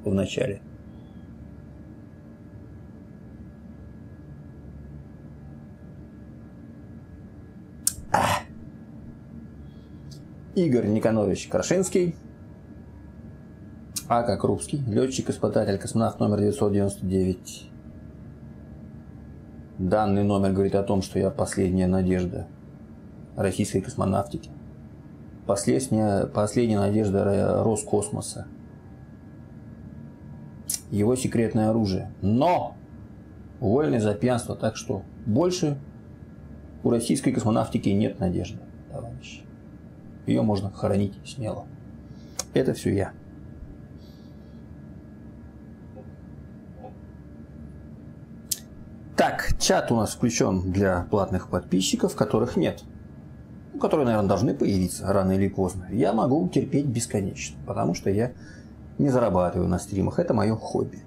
в начале. Игорь Никонорович Крашинский, А.К. Крупский, летчик-испытатель, космонавт номер 999. Данный номер говорит о том, что я последняя надежда российской космонавтики. Последняя надежда Роскосмоса. Его секретное оружие. Но уволенный за пьянство, так что больше у российской космонавтики нет надежды, товарищи. Ее можно хоронить смело. Это все я. Так, чат у нас включен для платных подписчиков, которых нет. Которые, наверное, должны появиться рано или поздно. Я могу терпеть бесконечно, потому что я не зарабатываю на стримах. Это мое хобби.